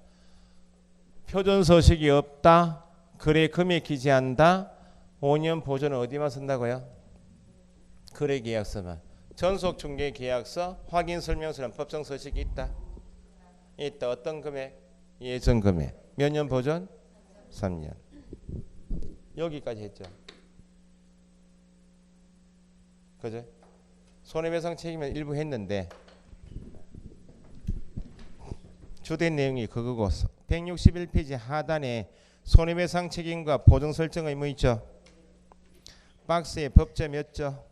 표준서식이 없다. 거래 금액 기재한다. 5년 보존은 어디만 쓴다고요? 거래계약서만. 전속중개계약서 확인설명서는 법정서식이 있다. 있다. 어떤 금액? 예정금액. 몇 년 보존? 3년. 여기까지 했죠. 그죠? 손해배상 책임은 일부 했는데 주된 내용이 그거고 161페이지 하단에 손해배상 책임과 보증 설정 의무 있죠. 박스에 법제 몇 조?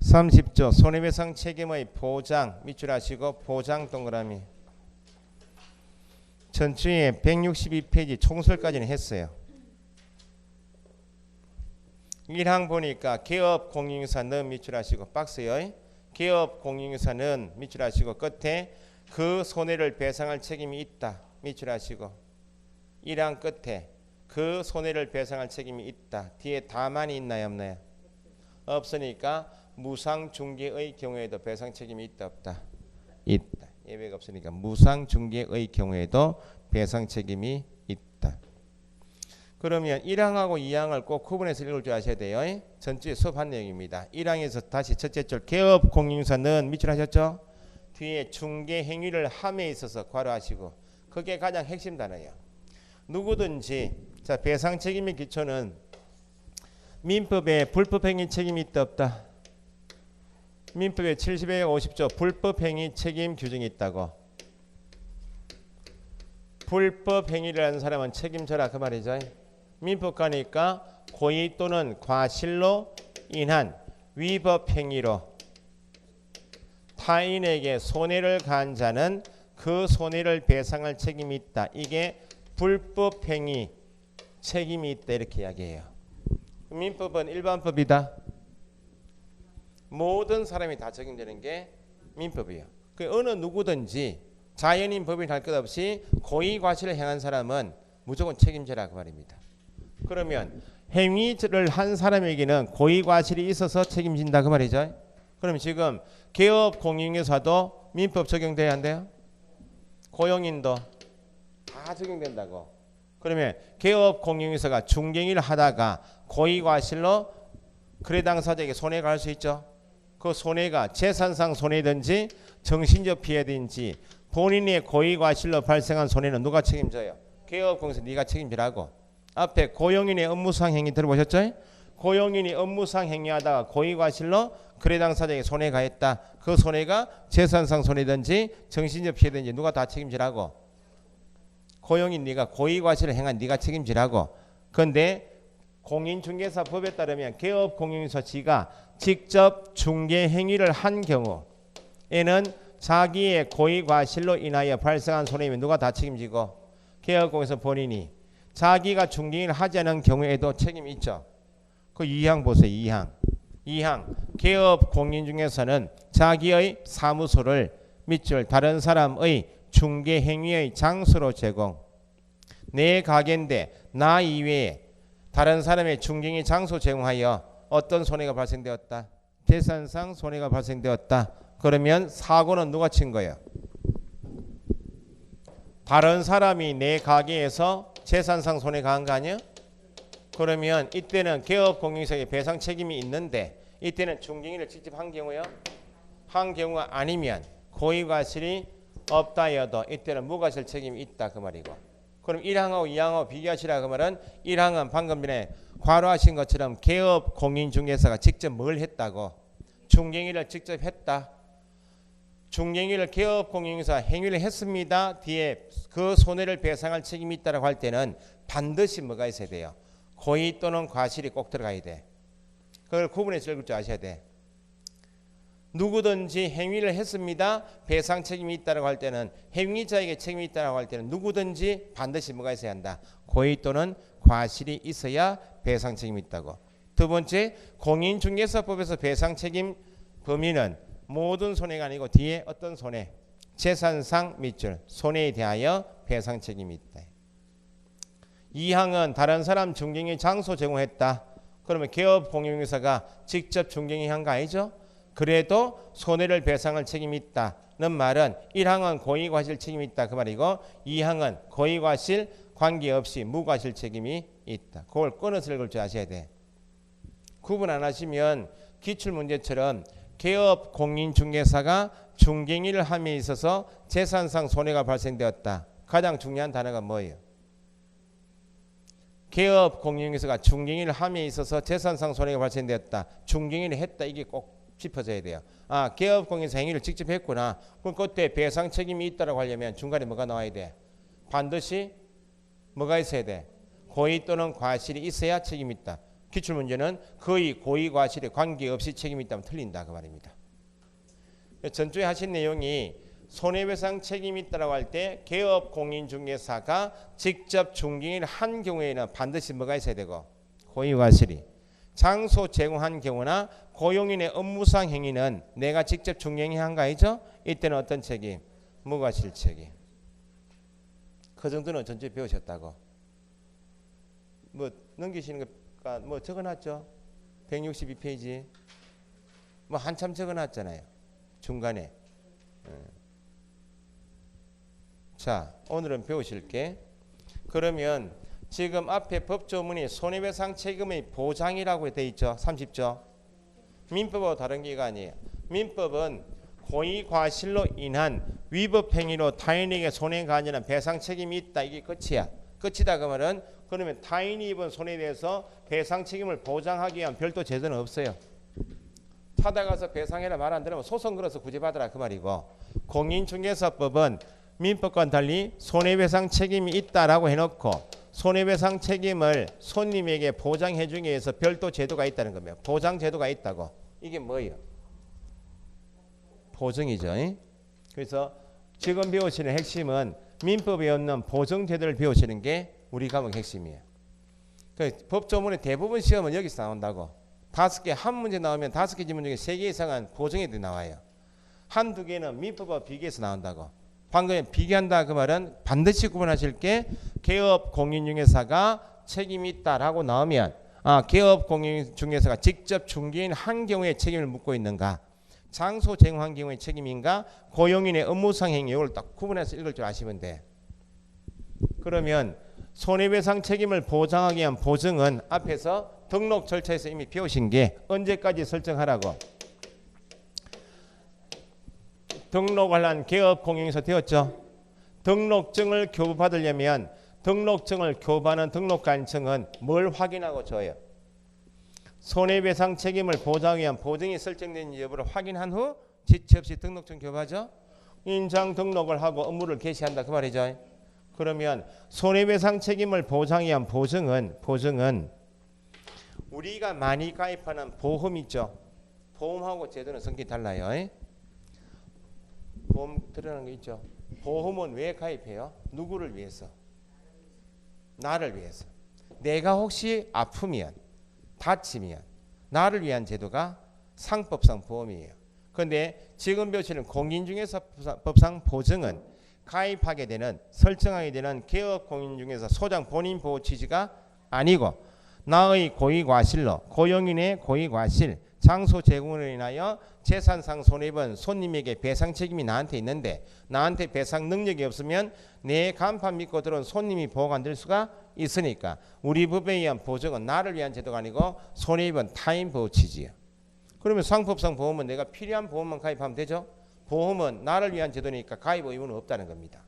30조. 손해배상 책임의 보장 밑줄 하시고 보장 동그라미. 전주에 162페이지 총설까지는 했어요. 1항 보니까 개업 공인인증서는 밑줄 하시고 박스요. 개업 공인인증서는 밑줄 하시고 끝에 그 손해를 배상할 책임이 있다. 밑줄 하시고 1항 끝에 그 손해를 배상할 책임이 있다. 뒤에 다만이 있나요 없나요? 없으니까 무상중개의 경우에도 배상 책임이 있다 없다? 있다. 예외가 없으니까 무상중개의 경우에도 배상 책임이 있다. 그러면 1항하고 2항을 꼭 구분해서 읽을 줄 아셔야 돼요. 전주에 수업한 내용입니다. 1항에서 다시 첫째 줄 개업 공인인증서는 밑줄 하셨죠? 뒤에 중개 행위를 함에 있어서 괄호하시고 그게 가장 핵심 단어예요. 누구든지 자 배상 책임의 기초는 민법에 불법행위 책임이 있다 없다? 민법에 70에 50조 불법행위 책임 규정이 있다고. 불법행위를 하는 사람은 책임져라 그 말이죠. 민법 가니까 고의 또는 과실로 인한 위법행위로 타인에게 손해를 가한 자는 그 손해를 배상할 책임이 있다. 이게 불법행위 책임이 있다 이렇게 이야기해요. 민법은 일반법이다. 모든 사람이 다 적용되는 게 민법이에요. 그 어느 누구든지 자연인 법인 할 것 없이 고의 과실을 행한 사람은 무조건 책임져라 그 말입니다. 그러면 행위를 한 사람에게는 고의 과실이 있어서 책임진다 그 말이죠. 그럼 지금 개업 공인인증서도 민법 적용돼야 한대요. 고용인도 다 적용된다고. 그러면 개업 공인인증서가 중개행위를 하다가 고의 과실로 거래 당사자에게 손해가 갈 수 있죠. 그 손해가 재산상 손해든지 정신적 피해든지 본인의 고의과실로 발생한 손해는 누가 책임져요? 개업공사 네가 책임지라고. 앞에 고용인의 업무상 행위 들어보셨죠? 고용인이 업무상 행위하다가 고의과실로 거래 당사자에게 손해가 있다. 그 손해가 재산상 손해든지 정신적 피해든지 누가 다 책임지라고. 고용인 네가 고의과실을 행한 네가 책임지라고. 그런데 공인중개사법에 따르면 개업공인중개사 지가 직접 중개 행위를 한 경우에는 자기의 고의과실로 인하여 발생한 손해면 누가 다 책임지고 개업공인중개사 본인이 자기가 중개행위를 하지 않은 경우에도 책임이 있죠. 그 2항 보세요. 2항 개업공인중개사는 자기의 사무소를 밑줄 다른 사람의 중개행위의 장소로 제공. 내 가게인데 나 이외에 다른 사람의 중개행위 장소 제공하여 어떤 손해가 발생되었다. 재산상 손해가 발생되었다. 그러면 사고는 누가 친 거예요? 다른 사람이 내 가게에서 재산상 손해가 한 거 아니에요? 그러면 이때는 개업공인중개사의 배상 책임이 있는데 이때는 중개행위를 직접 한 경우요? 한 경우가 아니면 고의과실이 없다 해도 이때는 무과실 책임이 있다 그 말이고. 그럼 1항하고 2항하고 비교하시라 그 말은 1항은 방금 전에 과로하신 것처럼 개업공인중개사가 직접 뭘 했다고? 중개행위를 직접 했다. 중개행위를 개업공인중개사 행위를 했습니다. 뒤에 그 손해를 배상할 책임이 있다고 할 때는 반드시 뭐가 있어야 돼요? 고의 또는 과실이 꼭 들어가야 돼. 그걸 구분해서 읽을 줄 아셔야 돼. 누구든지 행위를 했습니다. 배상 책임이 있다고 할 때는 행위자에게 책임이 있다고 할 때는 누구든지 반드시 뭐가 있어야 한다. 고의 또는 과실이 있어야 배상 책임이 있다고. 두 번째, 공인중개사법에서 배상 책임 범위는 모든 손해가 아니고 뒤에 어떤 손해, 재산상 밑줄 손해에 대하여 배상 책임이 있다. 2항은 다른 사람 중개행위 장소 제공했다. 그러면 개업공인중개사가 직접 중개행위 한 거 아니죠? 그래도 손해를 배상할 책임이 있다는 말은 1항은 고의과실 책임이 있다 그 말이고 2항은 고의과실 관계없이 무과실 책임이 있다. 그걸 끊어서 읽을 줄 아셔야 돼. 구분 안 하시면 기출문제처럼 개업공인중개사가 중개행위를 함에 있어서 재산상 손해가 발생되었다. 가장 중요한 단어가 뭐예요? 개업공인중개사가 중개행위를 함에 있어서 재산상 손해가 발생되었다. 중개행위를 했다. 이게 꼭 짚어져야 돼요. 아, 개업공인중개사 행위를 직접 했구나. 그럼 그때 배상 책임이 있다고 하려면 중간에 뭐가 나와야 돼? 반드시 뭐가 있어야 돼? 고의 또는 과실이 있어야 책임이 있다. 기출문제는 거의 고의 과실에 관계없이 책임이 있다면 틀린다 그 말입니다. 전주에 하신 내용이 손해배상 책임이 있다고 할 때 개업공인중개사가 직접 중개행위를 한 경우에는 반드시 뭐가 있어야 되고 고의 과실이 장소 제공한 경우나 고용인의 업무상 행위는 내가 직접 중개행위 한 거 아니죠? 이때는 어떤 책임? 무과실 책임. 그 정도는 전체 배우셨다고. 뭐 넘기시는 거가 뭐 적어놨죠? 162페이지. 뭐 한참 적어놨잖아요. 중간에. 자, 오늘은 배우실 게 그러면 지금 앞에 법조문이 손해배상 책임의 보장이라고 되어 있죠. 30조. 민법하고 다른 게 아니에요. 민법은 고의과실로 인한 위법행위로 타인에게 손해가 아니라 배상 책임이 있다. 이게 끝이야. 끝이다 그 말은 그러면 타인이 입은 손해에 대해서 배상 책임을 보장하기 위한 별도 제도는 없어요. 찾아가서 배상해라 말 안 들으면 소송 걸어서 구제받으라 그 말이고 공인중개사법은 민법과는 달리 손해배상 책임이 있다라고 해놓고 손해배상 책임을 손님에게 보장해 주기 위해서 별도 제도가 있다는 겁니다. 보장 제도가 있다고. 이게 뭐예요? 보증이죠. 그래서 지금 배우시는 핵심은 민법에 없는 보증 제도를 배우시는 게 우리 과목 핵심이에요. 법조문의 대부분 시험은 여기서 나온다고. 5개 한 문제 나오면 5개 지문 중에 3개 이상은 보증에도 나와요. 한두 개는 민법과 비교해서 나온다고. 방금 비교한다 그 말은 반드시 구분하실 게 개업공인중개사가 책임이 있다라고 나오면 개업공인중개사가 직접 중개인 한 경우에 책임을 묻고 있는가, 장소 제공한 경우의 책임인가, 고용인의 업무상 행위 이걸 딱 구분해서 읽을 줄 아시면 돼. 그러면 손해배상 책임을 보장하기 위한 보증은 앞에서 등록 절차에서 이미 배우신 게 언제까지 설정하라고? 등록을 한 개업공인중개사 되었죠. 등록증을 교부받으려면 등록증을 교부하는 등록관청은 뭘 확인하고 줘요? 손해배상 책임을 보장하기 위한 보증이 설정된 여부를 확인한 후 지체 없이 등록증 교부하죠. 인장 등록을 하고 업무를 개시한다 그 말이죠. 그러면 손해배상 책임을 보장하기 위한 보증은 우리가 많이 가입하는 보험 있죠. 보험하고 제도는 성격이 달라요. 보험 들어가는 거 있죠. 보험은 왜 가입해요? 누구를 위해서? 나를 위해서. 내가 혹시 아프면 다치면 나를 위한 제도가 상법상 보험이에요. 그런데 지금 배우시는 공인중개사법상 보증은 가입하게 되는 설정하게 되는 개업공인중개사 소장 본인 보호 취지가 아니고 나의 고의과실로 고용인의 고의과실 장소 제공으로 인하여 재산상 손해입은 손님에게 배상 책임이 나한테 있는데 나한테 배상 능력이 없으면 내 간판 믿고 들어온 손님이 보호가 안 될 수가 있으니까 우리 법에 의한 보증은 나를 위한 제도가 아니고 손해입은 타인 보호 취지예요. 그러면 상법상 보험은 내가 필요한 보험만 가입하면 되죠. 보험은 나를 위한 제도니까 가입 의무는 없다는 겁니다.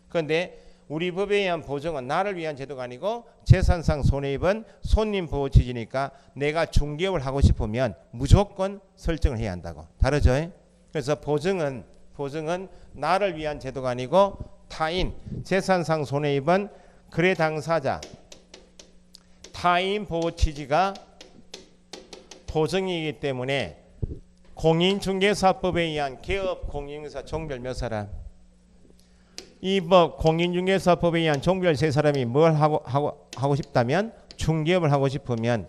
그런데 우리 법에 의한 보증은 나를 위한 제도가 아니고 재산상 손해입은 손님 보호 취지니까 내가 중개업을 하고 싶으면 무조건 설정을 해야 한다고. 다르죠? 그래서 보증은 나를 위한 제도가 아니고 타인 재산상 손해입은 거래 당사자 타인 보호 취지가 보증이기 때문에 공인중개사법에 의한 개업공인중개사 종별 몇 사람? 이 법 공인중개사법에 의한 종별 세 사람이 뭘 하고 싶다면 중개업을 하고 싶으면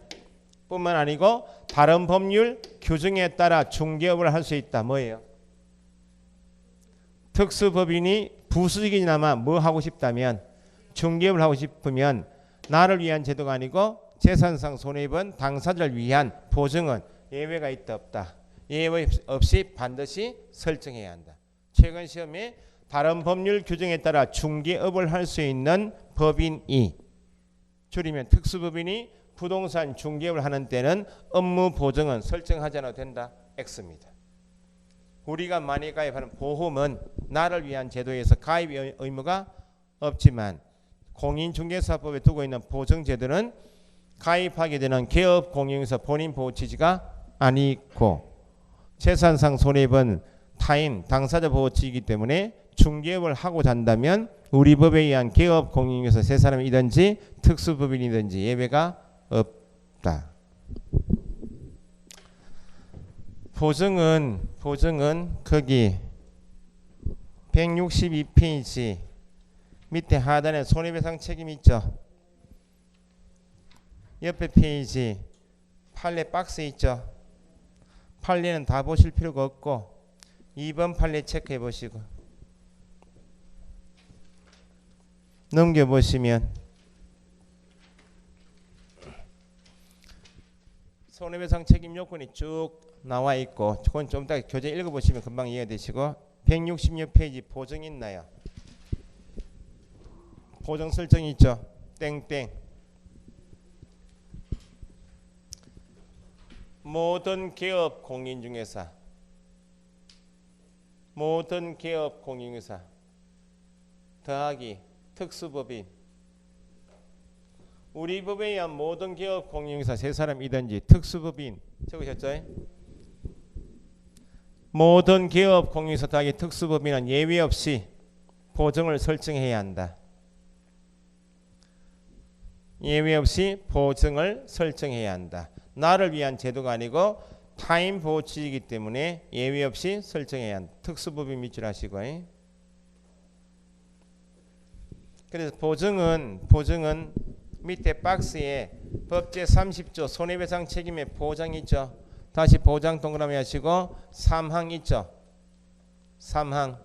뿐만 아니고 다른 법률 규정에 따라 중개업을 할 수 있다. 뭐예요? 특수법인이 부수직이나마 뭐 하고 싶다면 중개업을 하고 싶으면 나를 위한 제도가 아니고 재산상 손해입은 당사자를 위한 보증은 예외가 있다 없다. 예외 없이 반드시 설정해야 한다. 최근 시험에 다른 법률 규정에 따라 중개업을 할 수 있는 법인이 줄이면 특수법인이 부동산 중개업을 하는 때는 업무 보증은 설정하지 않아도 된다. X입니다. 우리가 많이 가입하는 보험은 나를 위한 제도에서 가입 의무가 없지만 공인중개사법에 두고 있는 보증제도는 가입하게 되는 개업공인중개사 본인 보호 취지가 아니고 재산상 손해입은 타인 당사자 보호 취지이기 때문에 중개업을 하고자 한다면 우리 법에 의한 개업공인중개사 세 사람이든지 특수법인이든지 예외가 없다. 보증은 거기 162페이지 밑에 하단에 손해배상 책임이 있죠. 옆에 페이지 판례 박스 있죠. 판례는 다 보실 필요가 없고 2번 판례 체크해 보시고 넘겨보시면 손해배상 책임 요건이 쭉 나와 있고 그건 좀 이따 교재 읽어보시면 금방 이해되시고 166페이지 보증 있나요? 보증 설정이 있죠. 땡땡 모든 개업 공인중개사 더하기 특수법인 우리 법에 의한 모든 개업 공인중개사 세 사람이든지 특수법인 적으셨죠? 모든 개업 공인중개사 더하기 특수법인은 예외 없이 보증을 설정해야 한다. 예외 없이 보증을 설정해야 한다. 나를 위한 제도가 아니고 타인 보호 취지이기 때문에 예외 없이 설정해야 한다. 특수법인 밑줄 하시고. 그래서 보증은 밑에 박스에 법제 30조 손해배상 책임의 보장이 있죠. 다시 보장 동그라미 하시고 3항 있죠. 3항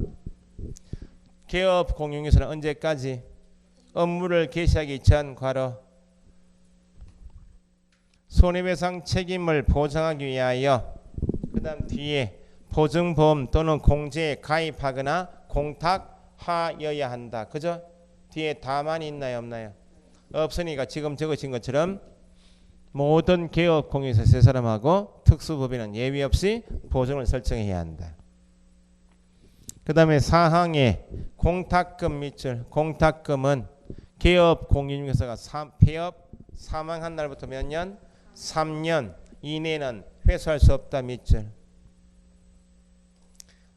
개업 공인중개사는 언제까지? 업무를 개시하기 전 괄호 손해배상 책임을 보장하기 위하여 그 다음 뒤에 보증보험 또는 공제에 가입하거나 공탁하여야 한다. 그죠? 뒤에 다만이 있나요 없나요? 없으니까 지금 적으신 것처럼 모든 개업 공인중개사 세 사람하고 특수법인은 예외 없이 보증을 설정해야 한다. 그 다음에 사항에 공탁금 밑줄. 공탁금은 개업 공인중개사가 폐업 사망한 날부터 몇 년? 3년 이내는 회수할 수 없다 밑줄.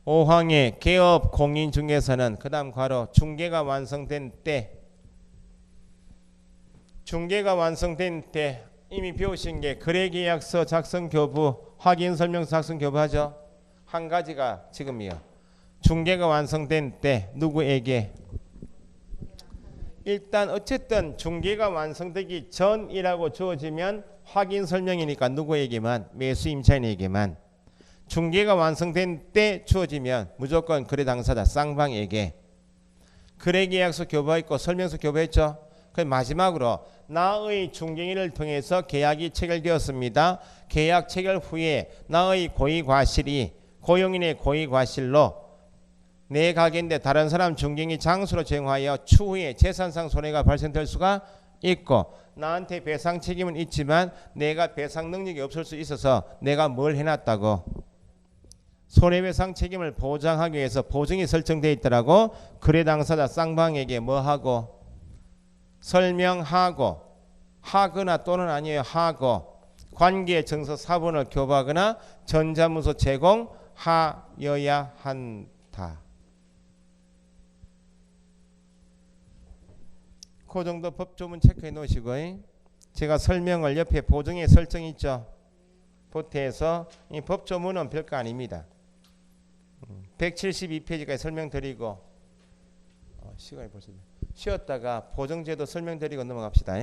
5항에 개업 공인중개사는 그 다음 괄호 중개가 완성된 때. 중개가 완성된 때 이미 배우신 게 거래계약서 작성교부 확인설명서 작성교부 하죠. 한 가지가 지금이요. 중개가 완성된 때 누구에게? 일단 어쨌든 중개가 완성되기 전이라고 주어지면 확인설명이니까 누구에게만? 매수임차인에게만. 중개가 완성된 때 주어지면 무조건 거래 당사자 쌍방에게. 거래계약서 교부했고 설명서 교부했죠. 그 마지막으로 나의 중개인을 통해서 계약이 체결되었습니다. 계약 체결 후에 나의 고의과실이 고용인의 고의과실로 내 가게인데 다른 사람 중개인이 장소로 제공하여 추후에 재산상 손해가 발생될 수가 있고 나한테 배상 책임은 있지만 내가 배상 능력이 없을 수 있어서 내가 뭘 해놨다고? 손해배상 책임을 보장하기 위해서 보증이 설정되어 있더라고. 거래 당사자 쌍방에게 뭐하고? 설명하고 하거나 또는 아니에요 하고 관계 정서 사본을 교부하거나 전자문서 제공하여야 한다. 그 정도 법조문 체크해 놓으시고 제가 설명을 옆에 보증에 설정 있죠. 보태서 이 법조문은 별거 아닙니다. 172페이지까지 설명드리고 시간이 벌써 쉬었다가 보증제도 설명드리고 넘어갑시다.